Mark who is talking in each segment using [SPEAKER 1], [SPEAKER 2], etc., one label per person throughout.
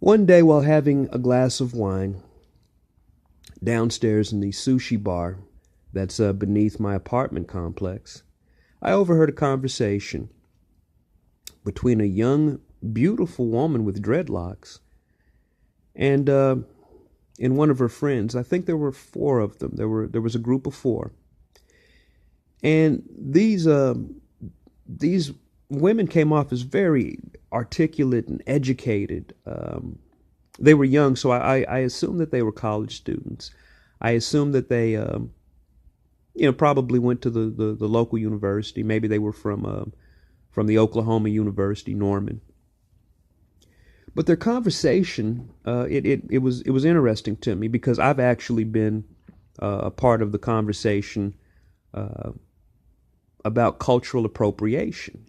[SPEAKER 1] One day while having a glass of wine downstairs in the sushi bar that's beneath my apartment complex, I overheard a conversation between a young, beautiful woman with dreadlocks and one of her friends. I think there were four of them. There was a group of four, and these women came off as very articulate and educated. They were young, so I assumed that they were college students. I assumed that they, probably went to the local university. Maybe they were from the Oklahoma University, Norman. But their conversation, it was interesting to me because I've actually been a part of the conversation about cultural appropriation.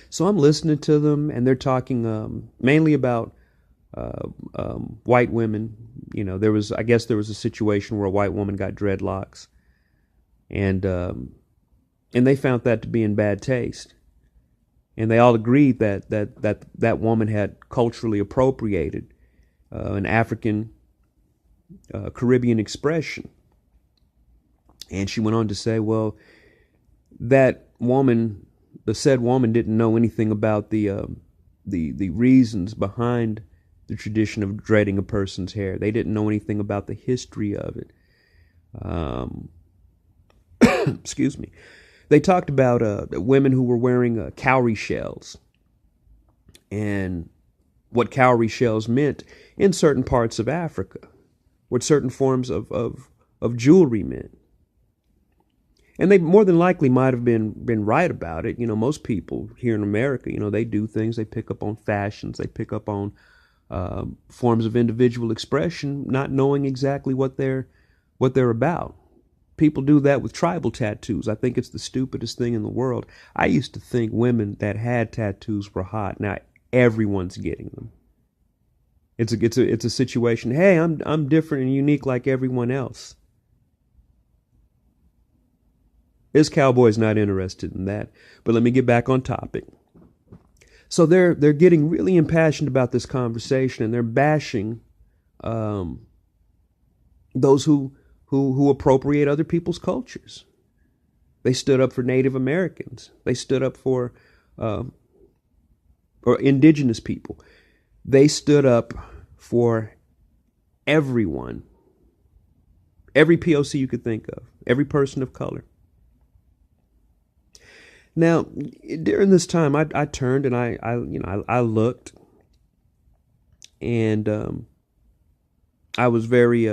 [SPEAKER 1] So I'm listening to them, and they're talking mainly about white women. I guess there was a situation where a white woman got dreadlocks, and they found that to be in bad taste, and they all agreed that woman had culturally appropriated an African Caribbean expression. And she went on to say, well, that woman, the said woman, didn't know anything about the reasons behind the tradition of dreading a person's hair. They didn't know anything about the history of it. Excuse me. They talked about women who were wearing cowrie shells and what cowrie shells meant in certain parts of Africa, what certain forms of jewelry meant. And they more than likely might have been right about it. Most people here in America, they do things. They pick up on fashions. They pick up on forms of individual expression, not knowing exactly what they're about. People do that with tribal tattoos. I think it's the stupidest thing in the world. I used to think women that had tattoos were hot. Now everyone's getting them. It's a situation. Hey, I'm different and unique like everyone else. This cowboy's not interested in that. But let me get back on topic. So they're getting really impassioned about this conversation, and they're bashing those who appropriate other people's cultures. They stood up for Native Americans. They stood up for or indigenous people. They stood up for everyone, every POC you could think of, every person of color. Now, during this time, I turned and I looked, and I was very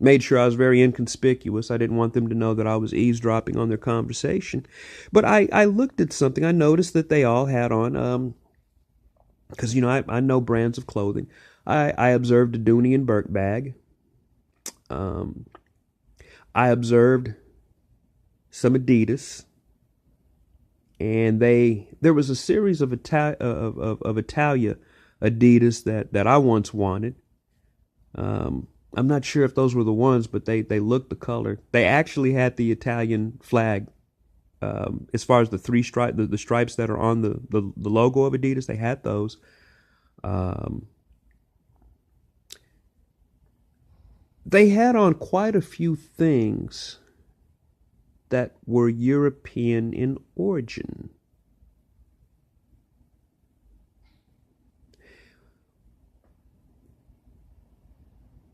[SPEAKER 1] made sure I was very inconspicuous. I didn't want them to know that I was eavesdropping on their conversation. But I looked at something. I noticed that they all had on, because I know brands of clothing. I observed a Dooney and Burke bag. I observed some Adidas, and there was a series of Italia Adidas that I once wanted. I'm not sure if those were the ones, but they looked the color. They actually had the Italian flag, as far as the the stripes that are on the logo of Adidas. They had those. They had on quite a few things that were European in origin.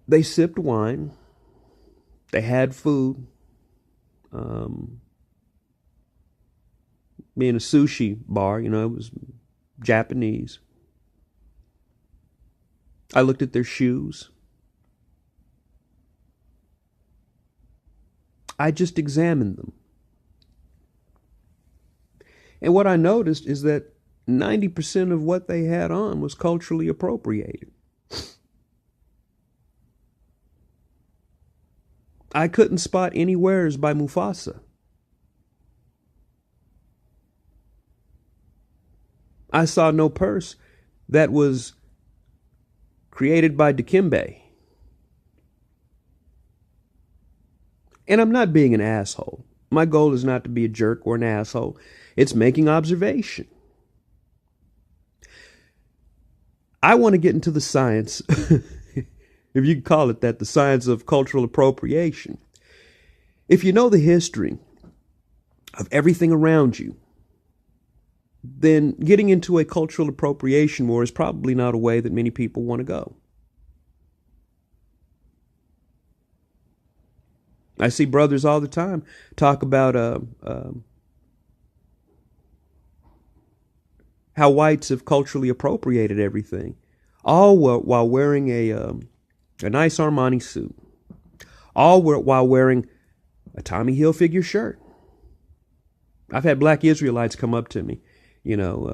[SPEAKER 1] They sipped wine. They had food. Being a sushi bar, it was Japanese. I looked at their shoes. I just examined them. And what I noticed is that 90% of what they had on was culturally appropriated. I couldn't spot any wares by Mufasa. I saw no purse that was created by Dikembe. And I'm not being an asshole. My goal is not to be a jerk or an asshole. It's making observation. I want to get into the science, if you can call it that, the science of cultural appropriation. If you know the history of everything around you, then getting into a cultural appropriation war is probably not a way that many people want to go. I see brothers all the time talk about how whites have culturally appropriated everything, all while wearing a nice Armani suit, all while wearing a Tommy Hilfiger shirt. I've had black Israelites come up to me, and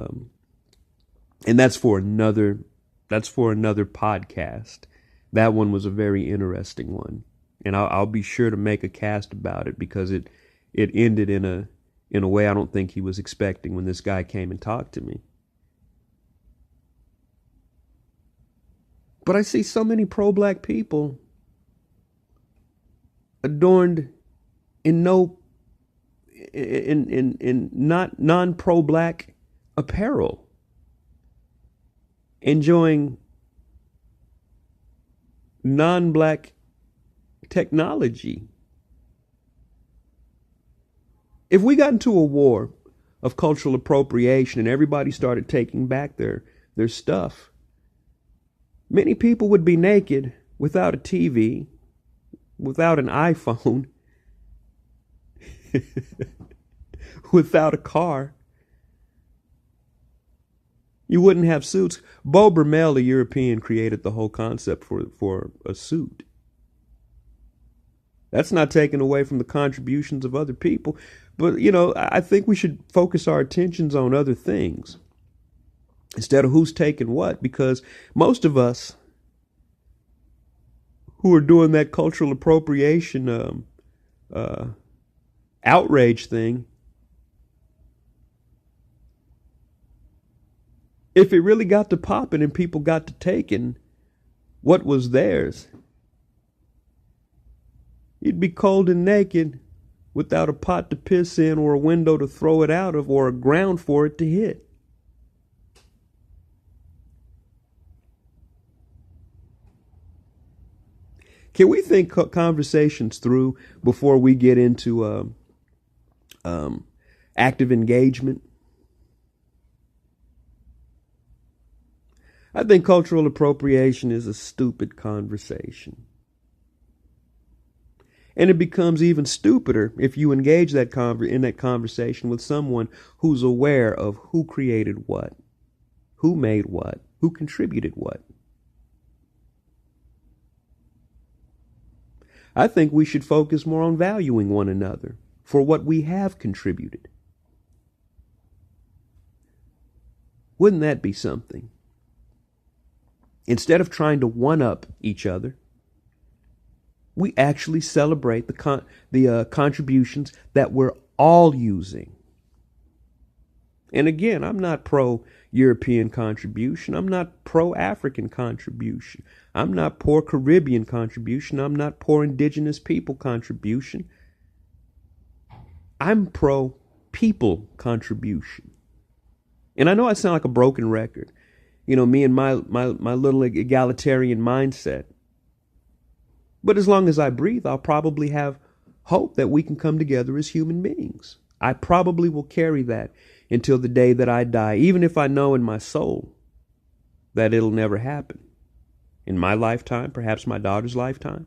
[SPEAKER 1] that's for another podcast. That one was a very interesting one, and I'll be sure to make a cast about it because it ended in a way I don't think he was expecting when this guy came and talked to me. But I see so many pro-black people adorned in not non-pro-black apparel, enjoying non-black technology. If we got into a war of cultural appropriation and everybody started taking back their stuff, many people would be naked without a TV, without an iPhone, without a car. You wouldn't have suits. Beau Brummel, a European, created the whole concept for a suit. That's not taken away from the contributions of other people. But, I think we should focus our attentions on other things instead of who's taking what, because most of us who are doing that cultural appropriation outrage thing, if it really got to popping and people got to taking what was theirs, you'd be cold and naked without a pot to piss in or a window to throw it out of or a ground for it to hit. Can we think conversations through before we get into active engagement? I think cultural appropriation is a stupid conversation. And it becomes even stupider if you engage in that conversation with someone who's aware of who created what, who made what, who contributed what. I think we should focus more on valuing one another for what we have contributed. Wouldn't that be something? Instead of trying to one-up each other, we actually celebrate the contributions that we're all using. And again, I'm not pro-European contribution. I'm not pro-African contribution. I'm not pro-Caribbean contribution. I'm not pro-indigenous people contribution. I'm pro-people contribution. And I know I sound like a broken record. Me and my little egalitarian mindset. But as long as I breathe, I'll probably have hope that we can come together as human beings. I probably will carry that until the day that I die, even if I know in my soul that it'll never happen. In my lifetime, perhaps my daughter's lifetime.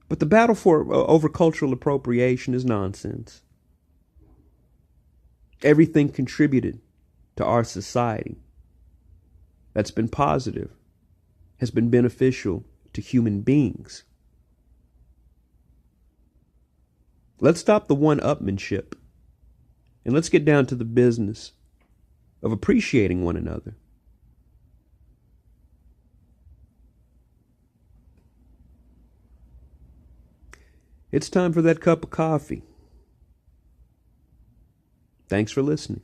[SPEAKER 1] But the battle over cultural appropriation is nonsense. Everything contributed to our society that's been positive has been beneficial to human beings. Let's stop the one-upmanship and let's get down to the business of appreciating one another. It's time for that cup of coffee. Thanks for listening.